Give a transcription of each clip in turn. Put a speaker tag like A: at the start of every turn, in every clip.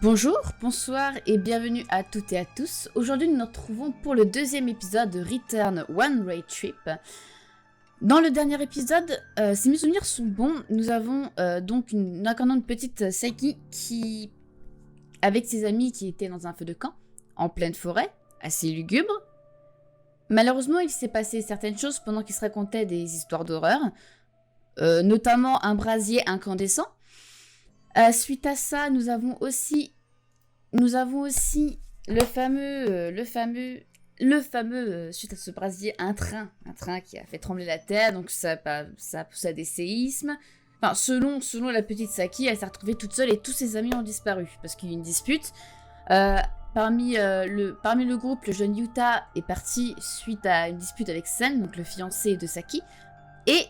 A: Bonjour, bonsoir et bienvenue à toutes et à tous. Aujourd'hui, nous nous retrouvons pour le deuxième épisode de Return One Way Trip. Dans le dernier épisode, si mes souvenirs sont bons, nous avons incarnant une petite Saiki qui, avec ses amis qui étaient dans un feu de camp, en pleine forêt, assez lugubre. Malheureusement, il s'est passé certaines choses pendant qu'ils se racontaient des histoires d'horreur, notamment un brasier incandescent. Suite à ça, nous avons aussi le fameux, suite à ce brasier, un train qui a fait trembler la terre, donc ça a poussé à des séismes. Enfin, selon la petite Saki, elle s'est retrouvée toute seule et tous ses amis ont disparu parce qu'il y a eu une dispute. Parmi le groupe, le jeune Yuta est parti suite à une dispute avec Sen, donc le fiancé de Saki, et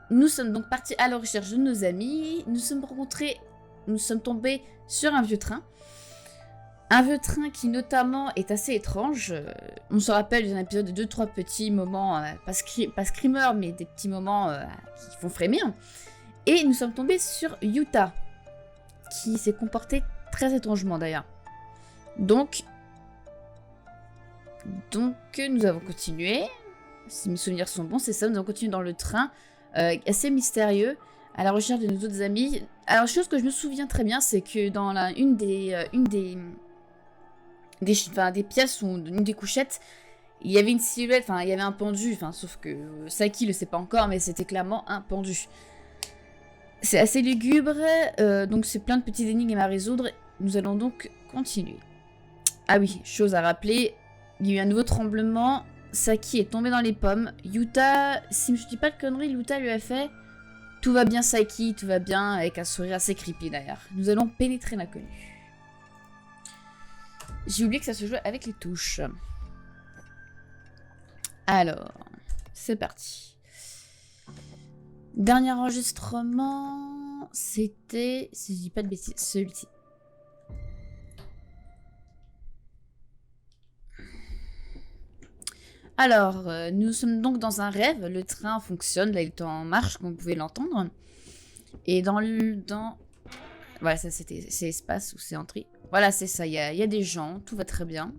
A: nous sommes donc partis à la recherche de nos amis. Nous sommes tombés sur un vieux train. Un vieux train qui notamment est assez étrange. On se rappelle d'un épisode de 2-3 petits moments, pas screamer, mais des petits moments qui font frémir. Et nous sommes tombés sur Yuta, qui s'est comporté très étrangement d'ailleurs. Donc, nous avons continué. Si mes souvenirs sont bons, c'est ça, nous avons continué dans le train, assez mystérieux, à la recherche de nos autres amis. Alors, chose que je me souviens très bien, c'est que dans une des pièces ou une des couchettes, il y avait une silhouette, enfin il y avait un pendu, sauf que Saki le sait pas encore, mais c'était clairement un pendu. C'est assez lugubre, donc c'est plein de petites énigmes à résoudre. Nous allons donc continuer. Ah oui, chose à rappeler, il y a eu un nouveau tremblement, Saki est tombé dans les pommes, Yuta, si je dis pas de conneries, Yuta lui a fait « Tout va bien Saki, tout va bien », avec un sourire assez creepy d'ailleurs. Nous allons pénétrer l'inconnu. J'ai oublié que ça se jouait avec les touches. Alors, c'est parti. Dernier enregistrement, c'était, si je dis pas de bêtises, celui-ci. Alors, nous sommes donc dans un rêve. Le train fonctionne, là il est en marche, comme vous pouvez l'entendre. Et voilà, ça c'est espace ou c'est entrée. Voilà, c'est ça, il y a des gens, tout va très bien.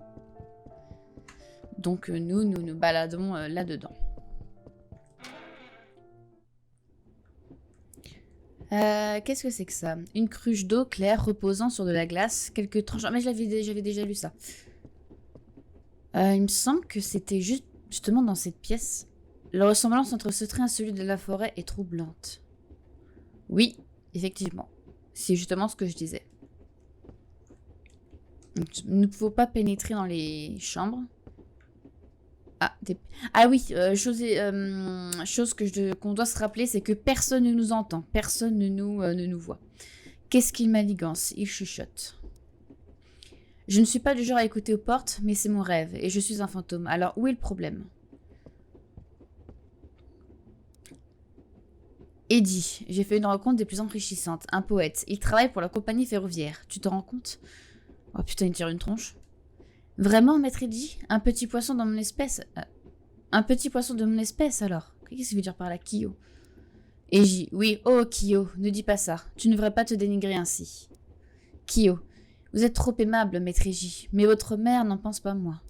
A: Donc nous baladons là-dedans. Qu'est-ce que c'est que ça? Une cruche d'eau claire reposant sur de la glace, quelques tranches... Mais j'avais déjà lu ça. Il me semble que c'était justement dans cette pièce. La ressemblance entre ce train et celui de la forêt est troublante. Oui, effectivement. C'est justement ce que je disais. Nous ne pouvons pas pénétrer dans les chambres. Ah oui, chose qu'on doit se rappeler, c'est que personne ne nous entend, personne ne nous voit. Qu'est-ce qu'il manigance? Il chuchote. Je ne suis pas du genre à écouter aux portes, mais c'est mon rêve, et je suis un fantôme. Alors où est le problème? Eddie, j'ai fait une rencontre des plus enrichissantes. Un poète. Il travaille pour la compagnie ferroviaire. Tu te rends compte? Oh putain, il tire une tronche. Vraiment, maître Eddie? Un petit poisson dans mon espèce? Un petit poisson de mon espèce, alors? Qu'est-ce que ça veut dire par là, Kyo? Eiji, oui, oh Kyo, ne dis pas ça. Tu ne devrais pas te dénigrer ainsi. Kyo, vous êtes trop aimable, maître Eiji, mais votre mère n'en pense pas moins.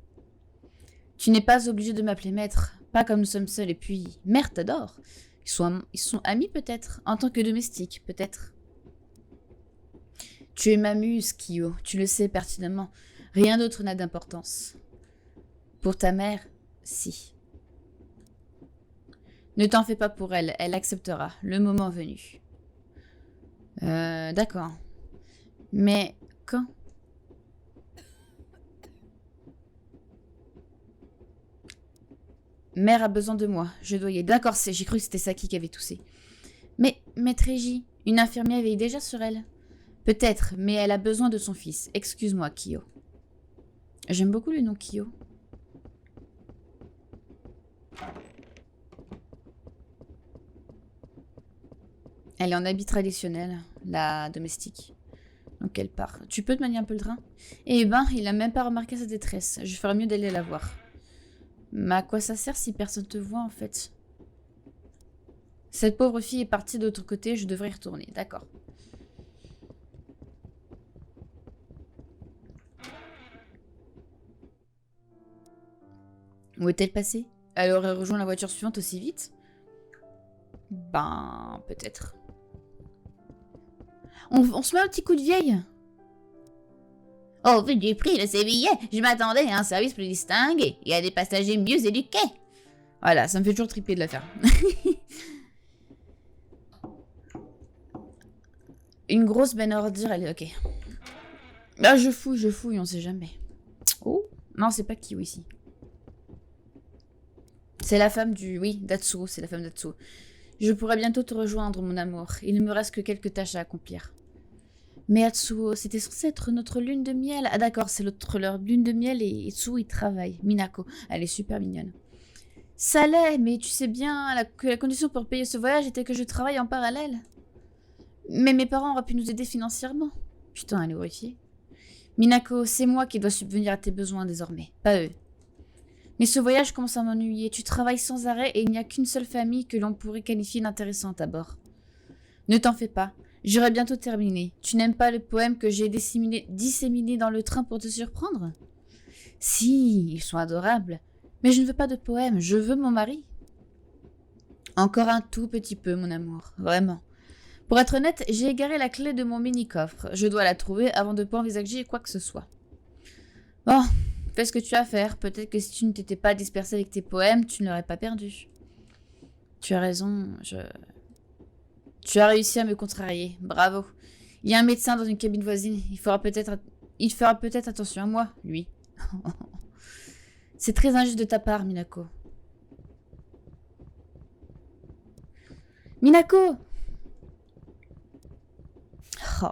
A: Tu n'es pas obligé de m'appeler maître, pas comme nous sommes seuls, et puis, mère t'adore. Ils sont amis peut-être, en tant que domestiques, peut-être. Tu m'amuses, Kyo, tu le sais pertinemment. Rien d'autre n'a d'importance. Pour ta mère, si. Ne t'en fais pas pour elle, elle acceptera, le moment venu. D'accord. Mais quand? Mère a besoin de moi, je dois y aller. D'accord, j'ai cru que c'était Saki qui avait toussé. Mais, maître Eiji, une infirmière veille déjà sur elle. Peut-être, mais elle a besoin de son fils. Excuse-moi, Kyo. J'aime beaucoup le nom Kyo. Elle est en habit traditionnel, la domestique. Donc elle part. Tu peux te manier un peu le train? Eh ben, il a même pas remarqué sa détresse. Je ferais mieux d'aller la voir. Mais à quoi ça sert si personne te voit en fait? Cette pauvre fille est partie de l'autre côté, je devrais y retourner. D'accord. Où est-elle passée? Elle aurait rejoint la voiture suivante aussi vite? Ben, peut-être. On se met un petit coup de vieille? Au vu du prix de ces billets, je m'attendais à un service plus distingué et à des passagers mieux éduqués. Voilà, ça me fait toujours triper de la faire. Une grosse benne à ordures, elle est ok. Ah, je fouille, on sait jamais. Oh, non, c'est pas Kiwi ici. C'est la femme du... Oui, Datsuo, c'est la femme d'Atsuo. Je pourrais bientôt te rejoindre, mon amour. Il ne me reste que quelques tâches à accomplir. Mais Atsuo, c'était censé être notre lune de miel. Ah d'accord, c'est leur lune de miel et Tsuo y travaille. Minako, elle est super mignonne. Ça l'est, mais tu sais bien que la condition pour payer ce voyage était que je travaille en parallèle. Mais mes parents auraient pu nous aider financièrement. Putain, elle est horrifiée. Minako, c'est moi qui dois subvenir à tes besoins désormais, pas eux. Mais ce voyage commence à m'ennuyer. Tu travailles sans arrêt et il n'y a qu'une seule famille que l'on pourrait qualifier d'intéressante à bord. Ne t'en fais pas. J'aurai bientôt terminé. Tu n'aimes pas le poème que j'ai disséminé dans le train pour te surprendre? Si, ils sont adorables. Mais je ne veux pas de poème, je veux mon mari. Encore un tout petit peu, mon amour, vraiment. Pour être honnête, j'ai égaré la clé de mon mini-coffre. Je dois la trouver avant de pas envisager quoi que ce soit. Bon, fais ce que tu as à faire. Peut-être que si tu ne t'étais pas dispersé avec tes poèmes, tu ne l'aurais pas perdu. Tu as raison, Tu as réussi à me contrarier. Bravo. Il y a un médecin dans une cabine voisine. Il fera peut-être attention à moi, lui. C'est très injuste de ta part, Minako. Minako! Oh.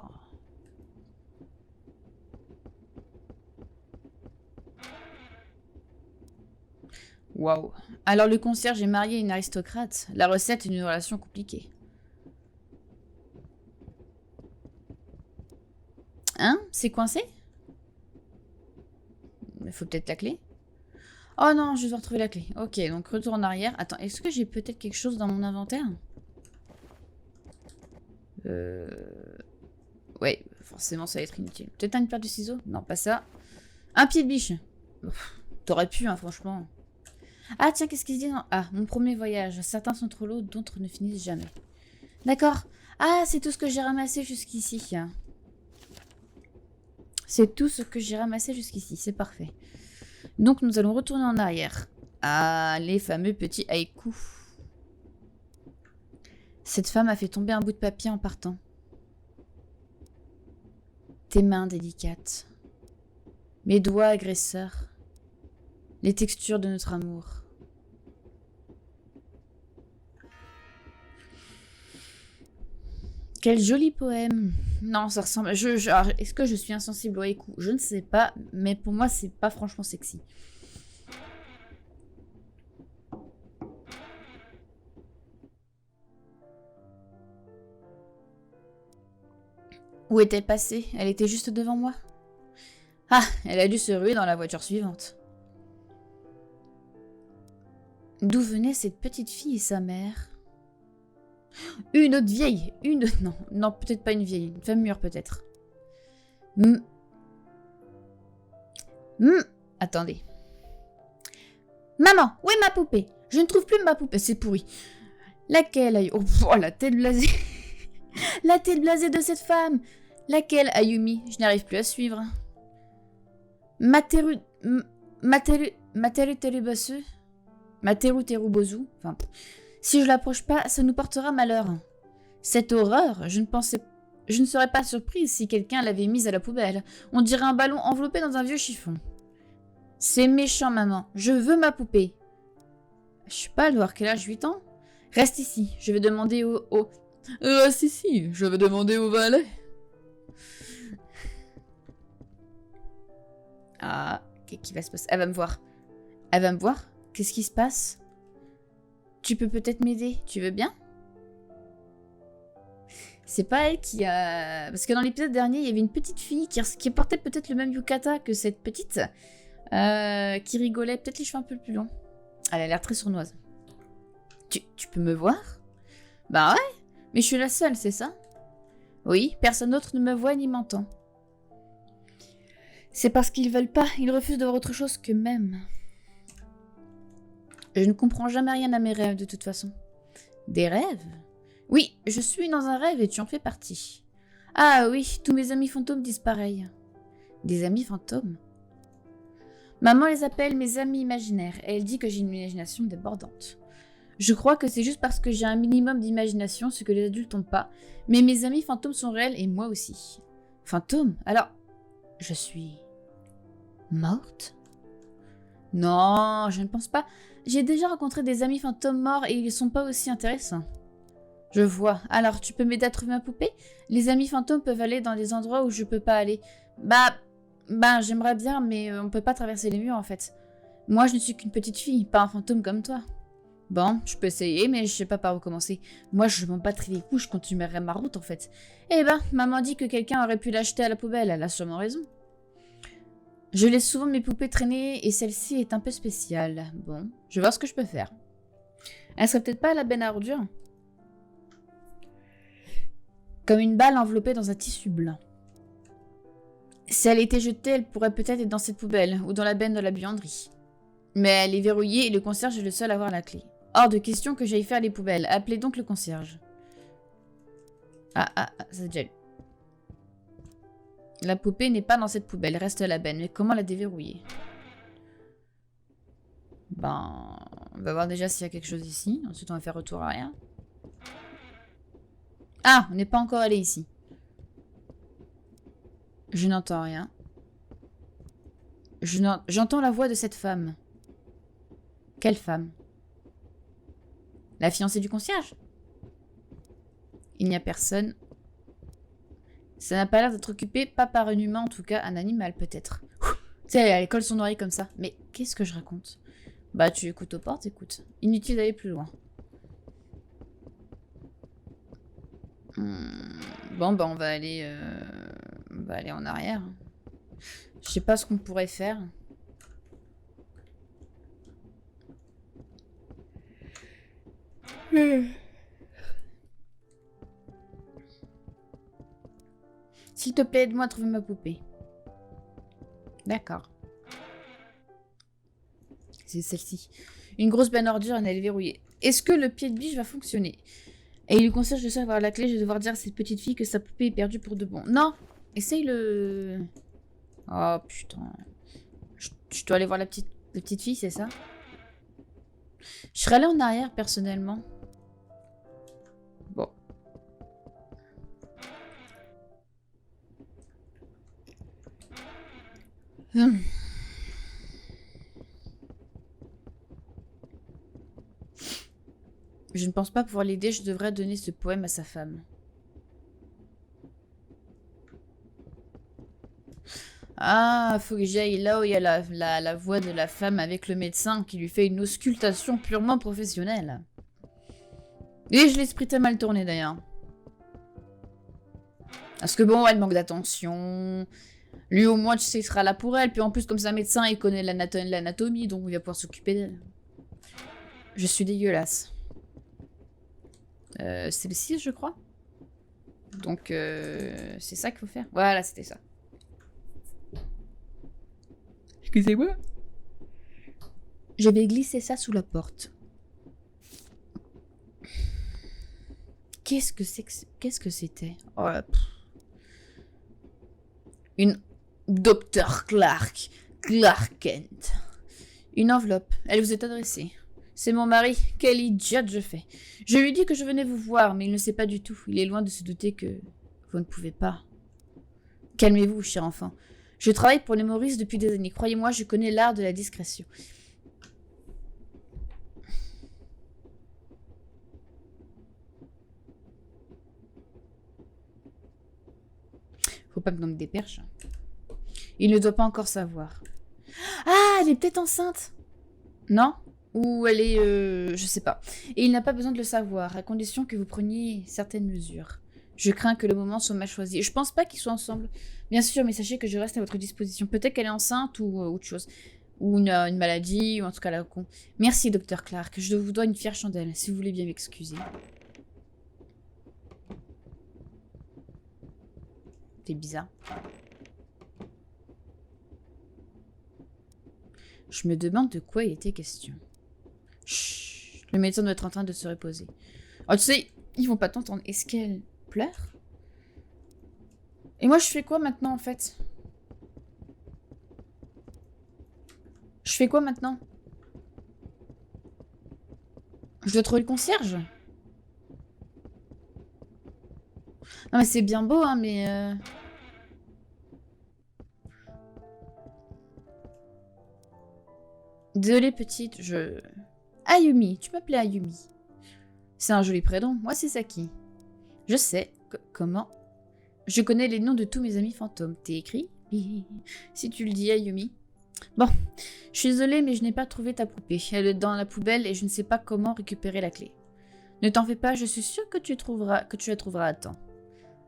A: Waouh. Alors le concierge est marié à une aristocrate. La recette est une relation compliquée. Hein? C'est coincé? Il faut peut-être la clé. Oh non, je dois retrouver la clé. Ok, donc retour en arrière. Attends, est-ce que j'ai peut-être quelque chose dans mon inventaire? Ouais, forcément ça va être inutile. Peut-être une paire de ciseaux? Non, pas ça. Un pied de biche. T'aurais pu, hein, franchement. Ah tiens, qu'est-ce qu'il se dit? Ah, mon premier voyage. Certains sont trop lourds, d'autres ne finissent jamais. D'accord. Ah, c'est tout ce que j'ai ramassé jusqu'ici. C'est tout ce que j'ai ramassé jusqu'ici, c'est parfait. Donc nous allons retourner en arrière. Ah, les fameux petits haïkus. Cette femme a fait tomber un bout de papier en partant. Tes mains délicates. Mes doigts agresseurs. Les textures de notre amour. Quel joli poème. Non, ça ressemble... Est-ce que je suis insensible au haïku? Je ne sais pas, mais pour moi, c'est pas franchement sexy. Où est-elle passée? Elle était juste devant moi. Ah, elle a dû se ruer dans la voiture suivante. D'où venait cette petite fille et sa mère? Une autre vieille. Non, peut-être pas une vieille. Une femme mûre, peut-être. Attendez. Maman, où est ma poupée? Je ne trouve plus ma poupée. C'est pourri. Laquelle? Oh, la tête blasée. La tête blasée de cette femme. Laquelle, Ayumi? Je n'arrive plus à suivre. Materu Terubosu? Materu Terubosu? Enfin, si je l'approche pas, ça nous portera malheur. Cette horreur, je ne serais pas surprise si quelqu'un l'avait mise à la poubelle. On dirait un ballon enveloppé dans un vieux chiffon. C'est méchant, maman. Je veux ma poupée. Je sais pas, elle doit avoir quel âge? 8 ans? Reste ici, je vais demander au... Reste ici, je vais demander au valet. Ah, qu'est-ce qui va se passer? Elle va me voir. Elle va me voir? Qu'est-ce qui se passe? Tu peux peut-être m'aider, tu veux bien? C'est pas elle qui a... Parce que dans l'épisode dernier, il y avait une petite fille qui portait peut-être le même yukata que cette petite, qui rigolait, peut-être les cheveux un peu plus longs. Elle a l'air très sournoise. Tu peux me voir? Bah ouais, mais je suis la seule, c'est ça? Oui, personne d'autre ne me voit ni m'entend. C'est parce qu'ils veulent pas, ils refusent de voir autre chose qu'eux-mêmes. Je ne comprends jamais rien à mes rêves de toute façon. Des rêves? Oui, je suis dans un rêve et tu en fais partie. Ah oui, tous mes amis fantômes disent pareil. Des amis fantômes? Maman les appelle mes amis imaginaires et elle dit que j'ai une imagination débordante. Je crois que c'est juste parce que j'ai un minimum d'imagination, ce que les adultes n'ont pas, mais mes amis fantômes sont réels et moi aussi. Fantôme? Alors, je suis... morte? Non, je ne pense pas. J'ai déjà rencontré des amis fantômes morts et ils ne sont pas aussi intéressants. Je vois. Alors, tu peux m'aider à trouver ma poupée? Les amis fantômes peuvent aller dans des endroits où je peux pas aller. J'aimerais bien, mais on peut pas traverser les murs en fait. Moi, je ne suis qu'une petite fille, pas un fantôme comme toi. Bon, je peux essayer, mais je sais pas par où commencer. Moi, je m'en battrais les couilles, je continuerai ma route en fait. Eh ben, maman dit que quelqu'un aurait pu l'acheter à la poubelle, elle a sûrement raison. Je laisse souvent mes poupées traîner et celle-ci est un peu spéciale. Bon, je vais voir ce que je peux faire. Elle serait peut-être pas à la benne à ordures? Comme une balle enveloppée dans un tissu blanc. Si elle était jetée, elle pourrait peut-être être dans cette poubelle ou dans la benne de la buanderie. Mais elle est verrouillée et le concierge est le seul à avoir la clé. Hors de question que j'aille faire les poubelles. Appelez donc le concierge. C'est déjà lu. La poupée n'est pas dans cette poubelle, reste à la benne. Mais comment la déverrouiller? Ben, on va voir déjà s'il y a quelque chose ici. Ensuite, on va faire retour arrière. Ah, on n'est pas encore allé ici. Je n'entends rien. J'entends la voix de cette femme. Quelle femme? La fiancée du concierge? Il n'y a personne. Ça n'a pas l'air d'être occupé, pas par un humain, en tout cas un animal peut-être. Tu sais, elle colle son oreille comme ça. Mais qu'est-ce que je raconte? Bah, tu écoutes aux portes, écoute. Inutile d'aller plus loin. Bon, bah, on va aller en arrière. Je sais pas ce qu'on pourrait faire. S'il te plaît, aide-moi à trouver ma poupée. D'accord. C'est celle-ci. Une grosse benne ordure, elle est verrouillée. Est-ce que le pied de biche va fonctionner? Et il lui concierge de savoir la clé, je vais devoir dire à cette petite fille que sa poupée est perdue pour de bon. Non! Essaye le... Oh putain. Je dois aller voir la petite fille, c'est ça? Je serais allée en arrière, personnellement. Bon. Je ne pense pas pouvoir l'aider, je devrais donner ce poème à sa femme. Ah, faut que j'aille là où il y a la voix de la femme avec le médecin qui lui fait une auscultation purement professionnelle. Et je l'esprit très mal tourné d'ailleurs. Parce que bon, elle manque d'attention. Lui au moins, tu sais, il sera là pour elle. Puis en plus, comme c'est un médecin, il connaît l'anatomie, donc il va pouvoir s'occuper d'elle. Je suis dégueulasse. C'est le 6, je crois. Donc, c'est ça qu'il faut faire. Voilà, c'était ça. Excusez-moi. Je vais glisser ça sous la porte. Qu'est-ce que c'était? Oh, une Dr. Clark Kent. Une enveloppe. Elle vous est adressée. C'est mon mari. Quelle idiote je fais. Je lui dis que je venais vous voir, mais il ne sait pas du tout. Il est loin de se douter que vous ne pouvez pas. Calmez-vous, cher enfant. Je travaille pour les Maurice depuis des années. Croyez-moi, je connais l'art de la discrétion. Faut pas me donner des perches. Il ne doit pas encore savoir. Ah, elle est peut-être enceinte. Non? Ou elle est... je sais pas. Et il n'a pas besoin de le savoir, à condition que vous preniez certaines mesures. Je crains que le moment soit mal choisi. Je pense pas qu'ils soient ensemble. Bien sûr, mais sachez que je reste à votre disposition. Peut-être qu'elle est enceinte ou autre chose. Ou une maladie, ou en tout cas la con. Merci, Dr. Clark. Je vous dois une fière chandelle, si vous voulez bien m'excuser. C'est bizarre. Je me demande de quoi il était question. Chut, le médecin doit être en train de se reposer. Oh, tu sais, ils vont pas t'entendre. Est-ce qu'elle pleure? Et moi, je fais quoi maintenant, en fait? Je fais quoi maintenant? Je dois trouver le concierge? Non, mais c'est bien beau, hein, mais... Désolée, petite, je... Ayumi, tu m'appelais Ayumi. C'est un joli prénom. Moi, c'est Saki. Je sais. Comment? Je connais les noms de tous mes amis fantômes. T'es écrit? Si tu le dis, Ayumi. Bon, je suis désolée, mais je n'ai pas trouvé ta poupée. Elle est dans la poubelle et je ne sais pas comment récupérer la clé. Ne t'en fais pas, je suis sûre que tu la trouveras à temps.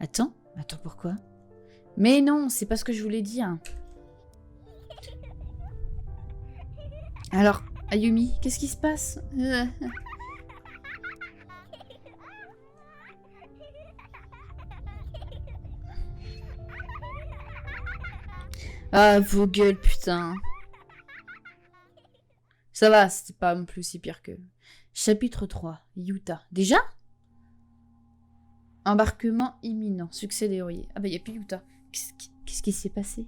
A: Attends? Attends, pourquoi? Mais non, c'est pas ce que je voulais dire. Alors, Ayumi, qu'est-ce qui se passe? Ah, vos gueules, putain. Ça va, c'était pas non plus si pire que... Chapitre 3, Yuta. Déjà? Embarquement imminent, succès des rouillés. Ah bah, y a plus Yuta. Qu'est-ce qui s'est passé?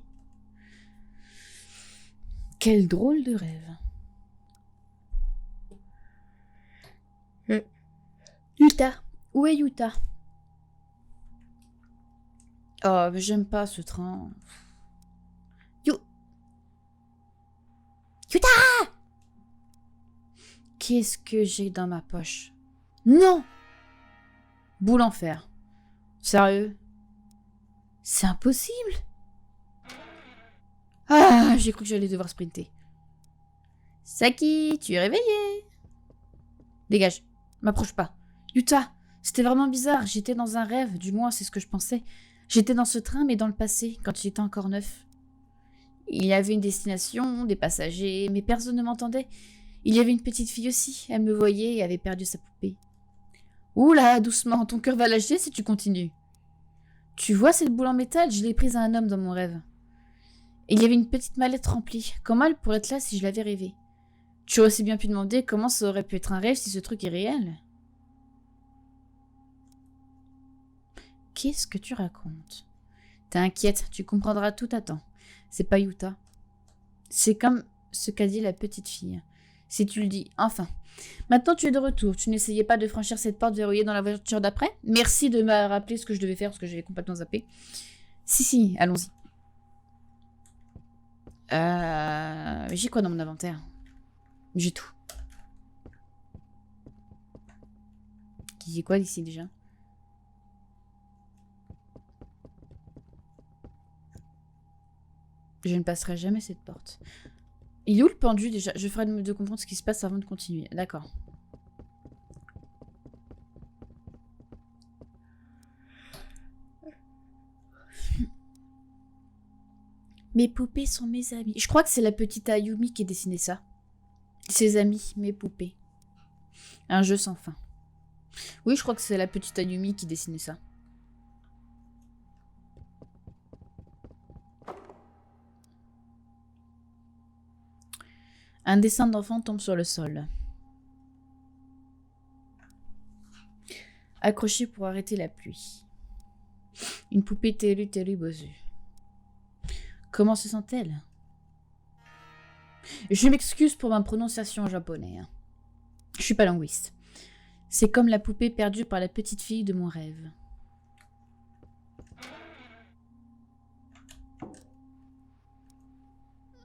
A: Quel drôle de rêve. Yuta. Où est Yuta? Oh, mais j'aime pas ce train. Yuta! Qu'est-ce que j'ai dans ma poche? Non! Boule en fer. Sérieux? C'est impossible! Ah, j'ai cru que j'allais devoir sprinter. Saki, tu es réveillé? Dégage, m'approche pas. Yuta, c'était vraiment bizarre, j'étais dans un rêve, du moins c'est ce que je pensais. J'étais dans ce train, mais dans le passé, quand il était encore neuf. Il y avait une destination, des passagers, mais personne ne m'entendait. Il y avait une petite fille aussi, elle me voyait et avait perdu sa poupée. Oula, doucement, ton cœur va lâcher si tu continues. Tu vois cette boule en métal, je l'ai prise à un homme dans mon rêve. Et il y avait une petite mallette remplie. Comment elle pourrait être là si je l'avais rêvé? Tu aurais aussi bien pu demander comment ça aurait pu être un rêve si ce truc est réel. Qu'est-ce que tu racontes? T'inquiète, tu comprendras tout à temps. C'est pas Yuta. C'est comme ce qu'a dit la petite fille. Si tu le dis, enfin. Maintenant tu es de retour. Tu n'essayais pas de franchir cette porte verrouillée dans la voiture d'après? Merci de me rappeler ce que je devais faire parce que j'avais complètement zappé. Si, allons-y. J'ai quoi dans mon inventaire? J'ai tout. J'ai quoi d'ici déjà? Je ne passerai jamais cette porte. Il est où le pendu déjà? Je ferai de comprendre ce qui se passe avant de continuer. D'accord. Mes poupées sont mes amis. Je crois que c'est la petite Ayumi qui a dessiné ça. Ses amis, mes poupées. Un jeu sans fin. Oui, je crois que c'est la petite Ayumi qui dessinait ça. Un dessin d'enfant tombe sur le sol. Accroché pour arrêter la pluie. Une poupée telu bosu. Comment se sent-elle? Je m'excuse pour ma prononciation en japonais. Hein. Je suis pas linguiste. C'est comme la poupée perdue par la petite fille de mon rêve.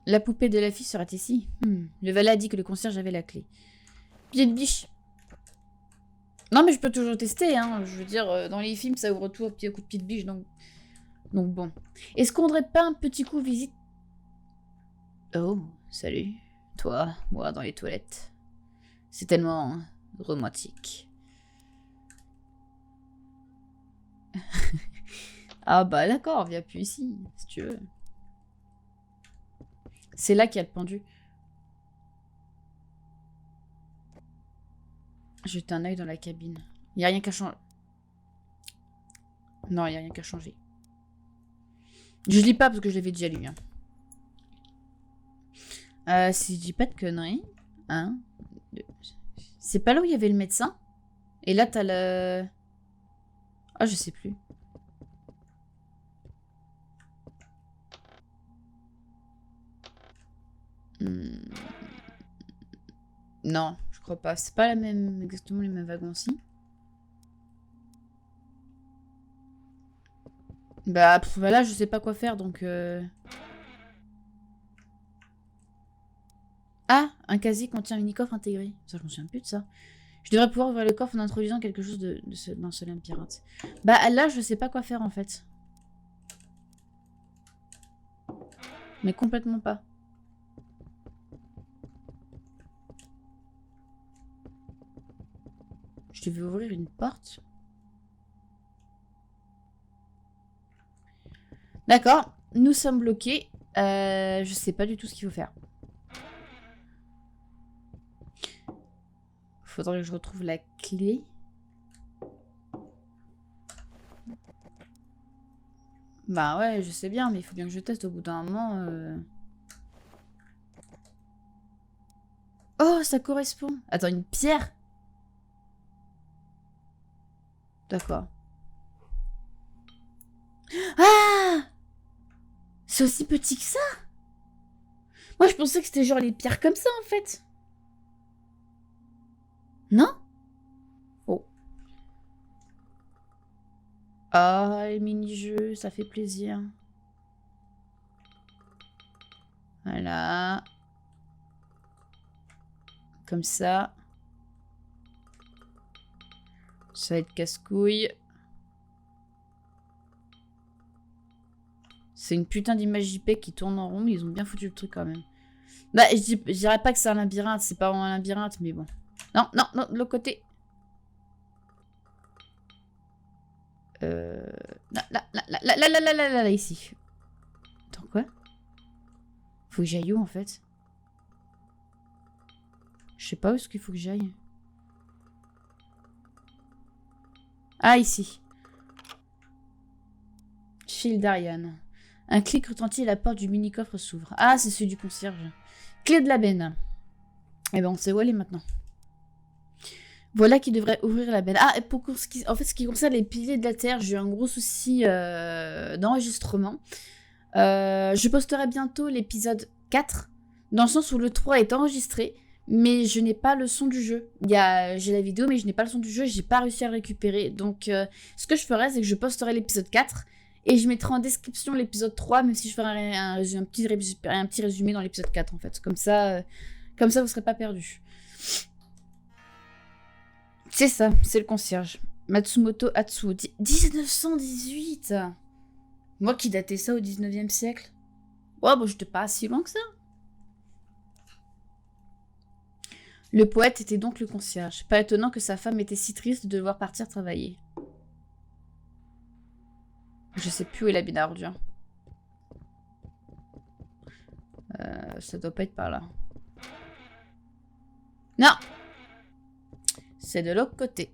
A: La poupée de la fille sera ici. Le valet a dit que le concierge avait la clé. Pied de biche. Non, mais je peux toujours tester. Hein. Je veux dire, dans les films, ça ouvre tout à coup de pied de biche. Donc bon. Est-ce qu'on n'aurait pas un petit coup visite? Oh, salut. Toi, moi, dans les toilettes. C'est tellement romantique. Ah bah d'accord, viens plus ici, si tu veux. C'est là qu'il y a le pendu. Jeter un œil dans la cabine. Il n'y a rien qu'à changer. Non, il n'y a rien qu'à changer. Je lis pas parce que je l'avais déjà lu. Hein. Si je dis pas de conneries. 1, 2, C'est pas là où il y avait le médecin? Et là, t'as le... Ah, je sais plus. Non, je crois pas. C'est pas la même... exactement les mêmes wagons-ci. Bah, là, je sais pas quoi faire, donc... Ah, un casier contient un mini-coffre intégré. Ça, je me souviens plus de ça. Je devrais pouvoir ouvrir le coffre en introduisant quelque chose d'un seul pirate. Bah, là, je sais pas quoi faire, en fait. Mais complètement pas. Je devais ouvrir une porte. D'accord, nous sommes bloqués. Je sais pas du tout ce qu'il faut faire. Faudrait que je retrouve la clé. Bah ouais, je sais bien, mais il faut bien que je teste au bout d'un moment. Oh, ça correspond. Attends, une pierre? D'accord. Ah! C'est aussi petit que ça? Moi, je pensais que c'était genre les pierres comme ça, en fait. Non? Oh. Ah, les mini-jeux, ça fait plaisir. Voilà. Comme ça. Ça va être casse-couille. C'est une putain d'image JPEG qui tourne en rond, mais ils ont bien foutu le truc quand même. Bah, je dirais pas que c'est un labyrinthe, c'est pas vraiment un labyrinthe, mais bon. Non, non, non, de l'autre côté. Là, ici. Attends, quoi? Faut que j'aille où, en fait? Je sais pas où est-ce qu'il faut que j'aille. Ah, ici. Fil d'Ariane. Un clic retentit et la porte du mini-coffre s'ouvre. Ah, c'est celui du concierge. Clé de la benne. Eh ben, on sait où elle est maintenant. Voilà qui devrait ouvrir la benne. Ah, et pour en fait, ce qui concerne les piliers de la Terre, j'ai eu un gros souci d'enregistrement. Je posterai bientôt l'épisode 4, dans le sens où le 3 est enregistré, mais je n'ai pas le son du jeu. J'ai la vidéo, mais je n'ai pas le son du jeu et j'ai pas réussi à le récupérer. Donc, ce que je ferai, c'est que je posterai l'épisode 4 et je mettrai en description l'épisode 3, même si je ferai un petit résumé dans l'épisode 4, en fait. Comme ça, vous ne serez pas perdus. C'est ça, c'est le concierge. Matsumoto Atsuo, 1918. Moi qui datais ça au 19e siècle. Ouais, bon, j'étais pas si loin que ça. Le poète était donc le concierge. Pas étonnant que sa femme était si triste de devoir partir travailler. Je sais plus où est la bine à ordures. Ça doit pas être par là. Non! C'est de l'autre côté.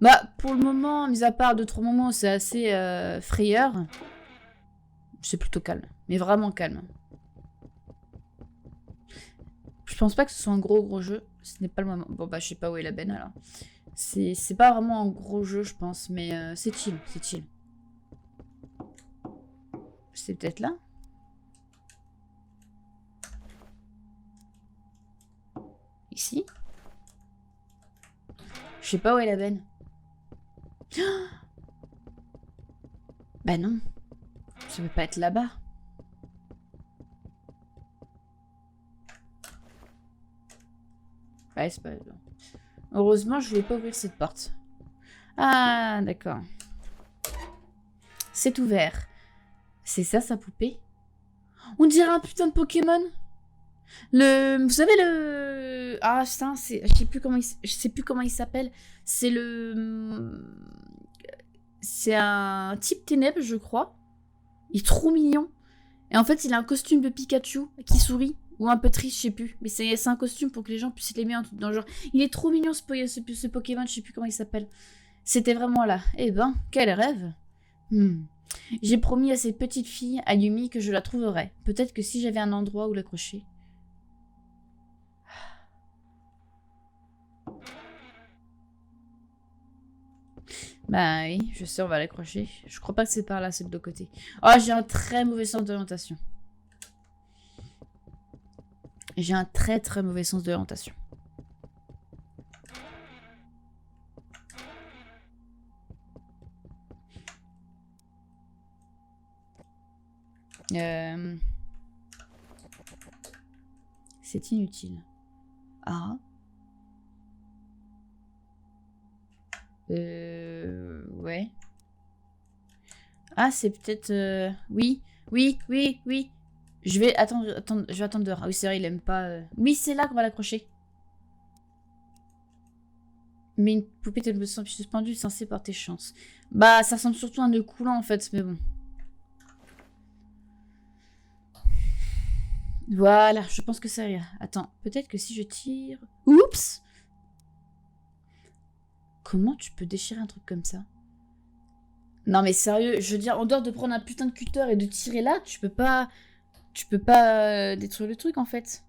A: Bah, pour le moment, mis à part 2-3 moments, c'est assez frayeur. C'est plutôt calme. Mais vraiment calme. Je pense pas que ce soit un gros jeu. Ce n'est pas le moment. Bon, bah, je sais pas où est la benne, alors. C'est pas vraiment un gros jeu, je pense. Mais c'est chill, c'est chill. C'est peut-être là? Ici? Je sais pas où est la benne. Bah non. Ça peut pas être là-bas. Ouais, c'est pas... Heureusement, je voulais pas ouvrir cette porte. Ah, d'accord. C'est ouvert. C'est ça, sa poupée? On dirait un putain de Pokémon. Vous savez le... Ah, putain, je sais plus comment il s'appelle. C'est C'est un type ténèbres, je crois. Il est trop mignon. Et en fait, il a un costume de Pikachu qui sourit. Ou un peu triste, je sais plus. Mais c'est un costume pour que les gens puissent l'aimer dans le genre. Il est trop mignon ce Pokémon, je sais plus comment il s'appelle. C'était vraiment là. Eh ben, quel rêve. J'ai promis à cette petite fille, à Yumi, que je la trouverais. Peut-être que si j'avais un endroit où l'accrocher. Bah oui, je sais, on va l'accrocher. Je crois pas que c'est par là, c'est de l'autre côté. Oh, j'ai un très mauvais sens d'orientation. J'ai un très très mauvais sens d'orientation. C'est inutile. Ah. Ouais. Ah, c'est peut-être... Oui, oui, oui, oui. Je vais attendre, je vais attendre dehors. Ah oui, c'est vrai, il aime pas... Oui, c'est là qu'on va l'accrocher. Mais une poupée de suspendue est censée porter chance. Bah, ça ressemble surtout à un nœud coulant, en fait, mais bon. Voilà, je pense que ça ira. Attends, peut-être que si je tire... Oups! Comment tu peux déchirer un truc comme ça? Non mais sérieux, je veux dire, en dehors de prendre un putain de cutter et de tirer là, tu peux pas... Tu peux pas détruire le truc, en fait.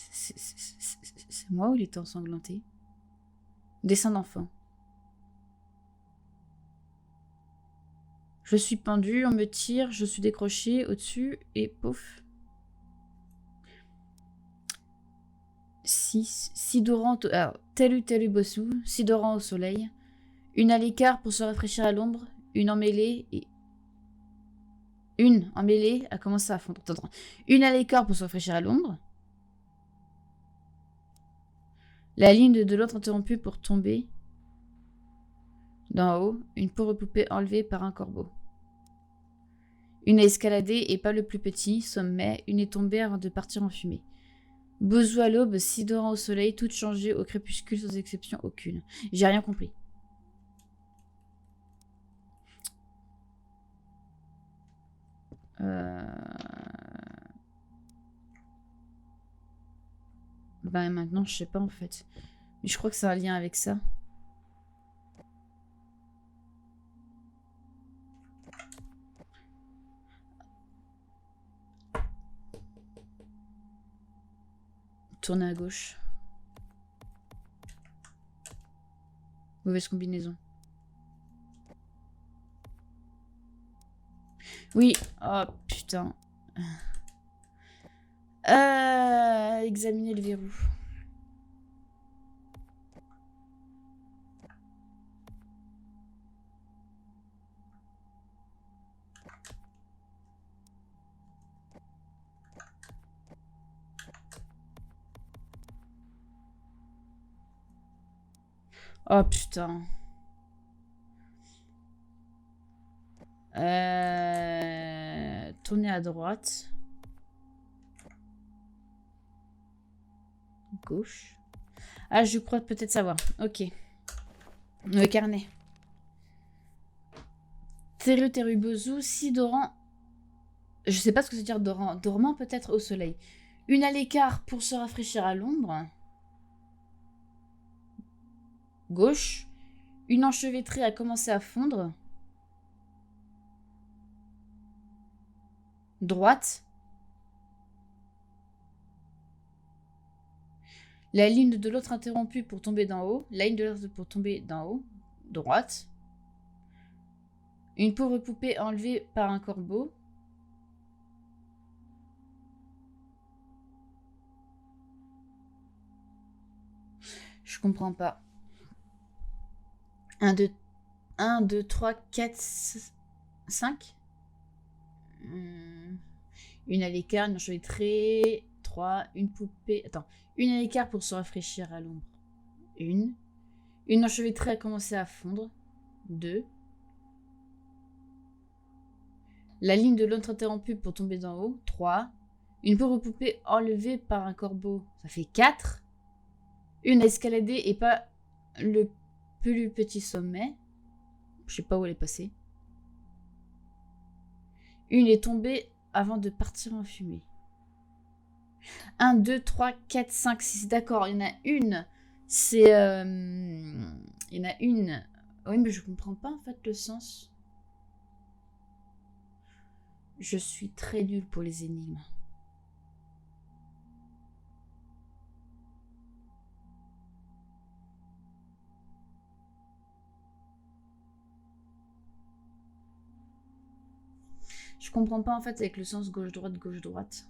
A: C'est moi ou il était ensanglanté? Dessin d'enfant. Je suis pendu, on me tire, je suis décroché au-dessus et pouf. Sidorant, alors, tel bossou, sidorant au soleil. Une à l'écart pour se rafraîchir à l'ombre, une emmêlée et... Une emmêlée a commencé à fondre. Attends. Une à l'écart pour se rafraîchir à l'ombre. La ligne de l'autre interrompue pour tomber. D'en haut, une pauvre poupée enlevée par un corbeau. Une a escaladé et pas le plus petit, sommet, une est tombée avant de partir en fumée. Bozou à l'aube, sidorant au soleil, toutes changées au crépuscule sans exception aucune. J'ai rien compris. Ben maintenant, je sais pas en fait. Mais je crois que c'est un lien avec ça. Tourner à gauche. Mauvaise combinaison. Oui. Oh putain. Examiner le verrou. Oh putain. Tourner à droite. Gauche. Ah, je crois peut-être savoir. Ok. Le carnet. Teru Bozou, Sidorant. Je sais pas ce que ça veut dire dormant peut-être au soleil. Une à l'écart pour se rafraîchir à l'ombre. Gauche. Une enchevêtrée a commencé à fondre. Droite. La ligne de l'autre interrompue pour tomber d'en haut. La ligne de l'autre pour tomber d'en haut. Droite. Une pauvre poupée enlevée par un corbeau. Je comprends pas. 1, 2, 3, 4, 5. Une à l'écart, une enchevêtrée. 3, une poupée. Attends. Une à l'écart pour se rafraîchir à l'ombre. Une. Une enchevêtrée a commencé à fondre. 2. La ligne de l'autre interrompue pour tomber d'en haut. 3. Une pauvre poupée enlevée par un corbeau. Ça fait 4. Une a escaladé et pas le plus petit sommet. Je sais pas où elle est passée. Une est tombée avant de partir en fumée. 1, 2, 3, 4, 5, 6. D'accord, il y en a une. C'est... il y en a une. Oui, mais je comprends pas en fait le sens. Je suis très nulle pour les énigmes. comprends pas en fait avec le sens gauche-droite, gauche-droite.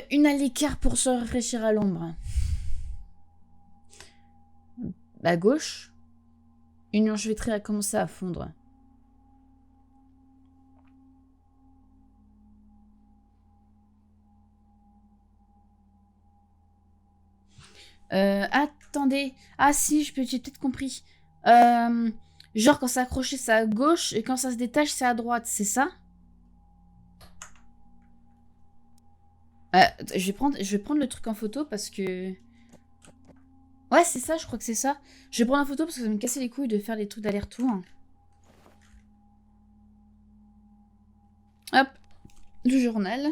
A: Une à l'écart pour se rafraîchir à l'ombre. À gauche. Une enchevêtrée a commencé à fondre. Attendez. Ah si, j'ai peut-être compris. Genre quand c'est accroché, c'est à gauche et quand ça se détache, c'est à droite, c'est ça? Je vais prendre le truc en photo parce que... Ouais, c'est ça, je crois que c'est ça. Je vais prendre en photo parce que ça va me casser les couilles de faire les trucs d'aller-retour. Hop, le journal.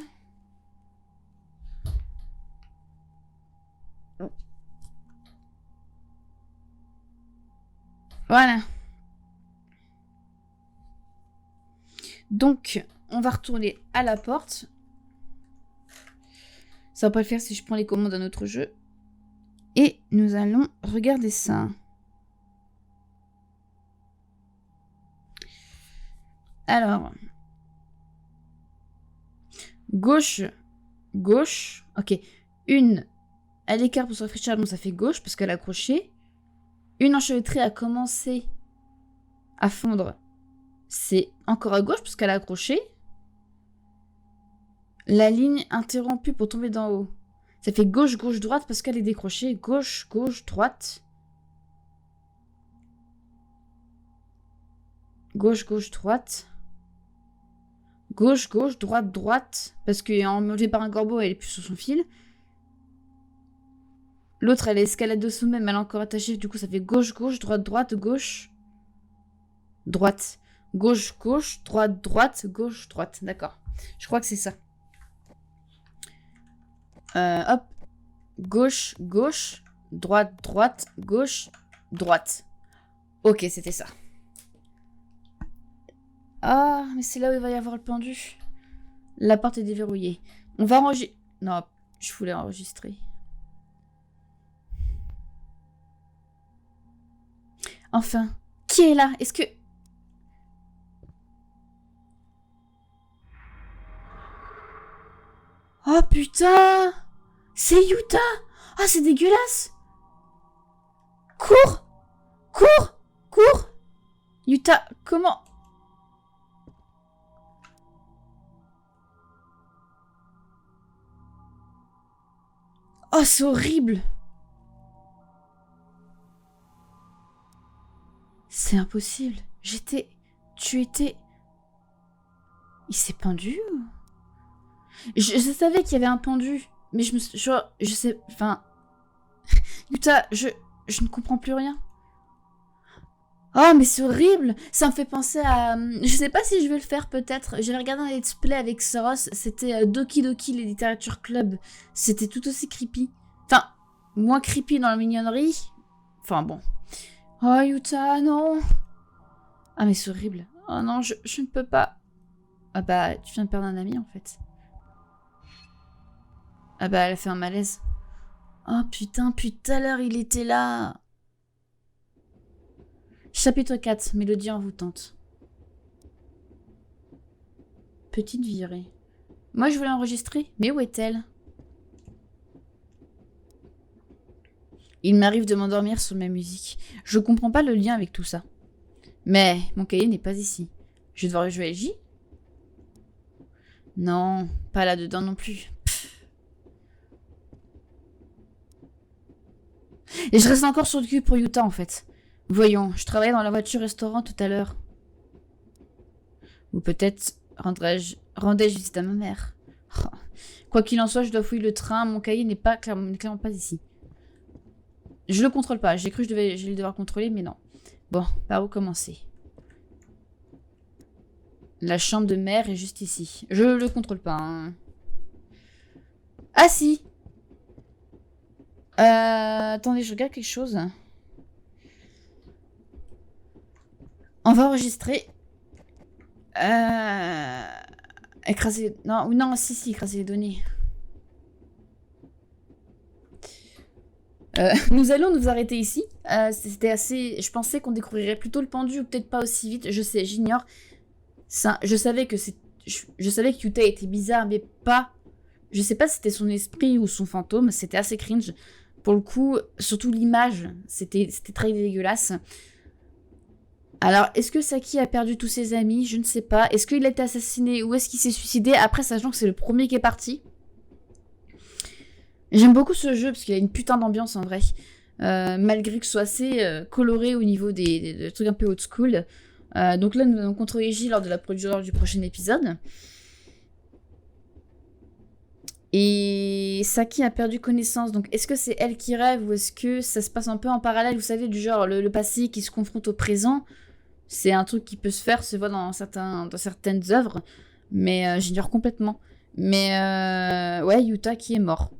A: Voilà. Donc, on va retourner à la porte. Ça va pas le faire si je prends les commandes d'un autre jeu. Et nous allons regarder ça. Alors. Gauche. Gauche. Ok. Une à l'écart pour se rafraîchir, donc ça fait gauche parce qu'elle a accroché. Une enchevêtrée a commencé à fondre. C'est encore à gauche parce qu'elle a accroché. La ligne interrompue pour tomber d'en haut. Ça fait gauche, gauche, droite parce qu'elle est décrochée. Gauche, gauche, droite. Gauche, gauche, droite. Gauche, gauche, droite, droite. Parce qu'en mangée par un corbeau, elle est plus sur son fil. L'autre, elle est escalade au sommet, mais elle est encore attachée. Du coup, ça fait gauche, gauche, droite, droite, gauche. Droite. Gauche, gauche, droite, droite, gauche, droite. D'accord. Je crois que c'est ça. Hop. Gauche, gauche, droite, droite, gauche, droite. Ok, c'était ça. Ah, mais c'est là où il va y avoir le pendu. La porte est déverrouillée. On va enregistrer... Non, je voulais enregistrer. Enfin, qui est là? Est-ce que... Oh putain! C'est Yuta! Ah, c'est dégueulasse! Cours! Cours! Cours! Yuta, comment... Oh, c'est horrible! C'est impossible. Tu étais... Il s'est pendu ou... Je savais qu'il y avait un pendu, mais je sais... Enfin... Yuta, je ne comprends plus rien. Oh, mais c'est horrible! Ça me fait penser à... Je sais pas si je vais le faire, peut-être. J'avais regardé un let's play avec Soros, c'était Doki Doki, les Literature Club. C'était tout aussi creepy. Enfin, moins creepy dans la mignonnerie. Enfin, bon. Oh, Yuta, non! Ah, mais c'est horrible. Oh non, je ne peux pas. Ah bah, tu viens de perdre un ami, en fait. Ah bah, elle a fait un malaise. Oh putain, depuis tout à l'heure, il était là. Chapitre 4, mélodie envoûtante. Petite virée. Moi, je voulais enregistrer, mais où est-elle? Il m'arrive de m'endormir sur ma musique. Je comprends pas le lien avec tout ça. Mais mon cahier n'est pas ici. Je vais devoir jouer à J? Non, pas là-dedans non plus. Pff. Et je reste encore sur le cul pour Yuta, en fait. Voyons, je travaillais dans la voiture-restaurant tout à l'heure. Ou peut-être rendais-je visite à ma mère. Oh. Quoi qu'il en soit, je dois fouiller le train. Mon cahier n'est clairement pas ici. Je le contrôle pas. J'ai cru que j'allais le devoir contrôler, mais non. Bon, par où commencer? La chambre de mère est juste ici. Je le contrôle pas. Hein. Ah si! Attendez, je regarde quelque chose. On va enregistrer. Écraser... Non, si, écraser les données. Nous allons nous arrêter ici. C'était assez... Je pensais qu'on découvrirait plutôt le pendu, ou peut-être pas aussi vite. Je sais, j'ignore. Ça, je savais que je savais que Yuta était bizarre, mais pas... Je sais pas si c'était son esprit ou son fantôme. C'était assez cringe. Pour le coup, surtout l'image, c'était très dégueulasse. Alors, est-ce que Saki a perdu tous ses amis? Je ne sais pas. Est-ce qu'il a été assassiné ou est-ce qu'il s'est suicidé? Après, sachant que c'est le premier qui est parti. J'aime beaucoup ce jeu parce qu'il a une putain d'ambiance en vrai. Malgré que ce soit assez coloré au niveau des trucs un peu old school. Donc là, nous allons contrôler J lors de la production du prochain épisode. Et Saki a perdu connaissance, donc est-ce que c'est elle qui rêve ou est-ce que ça se passe un peu en parallèle? Vous savez, du genre le passé qui se confronte au présent. C'est un truc qui peut se faire, se voit dans certaines œuvres, mais j'ignore complètement. Mais ouais, Yuta qui est mort.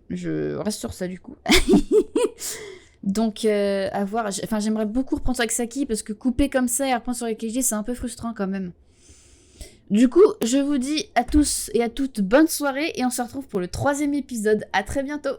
A: Je reste sur ça du coup. Donc à voir. Enfin, j'aimerais beaucoup reprendre ça avec Saki parce que couper comme ça et reprendre sur les KG, c'est un peu frustrant quand même. Du coup, je vous dis à tous et à toutes bonne soirée et on se retrouve pour le 3e épisode. À très bientôt.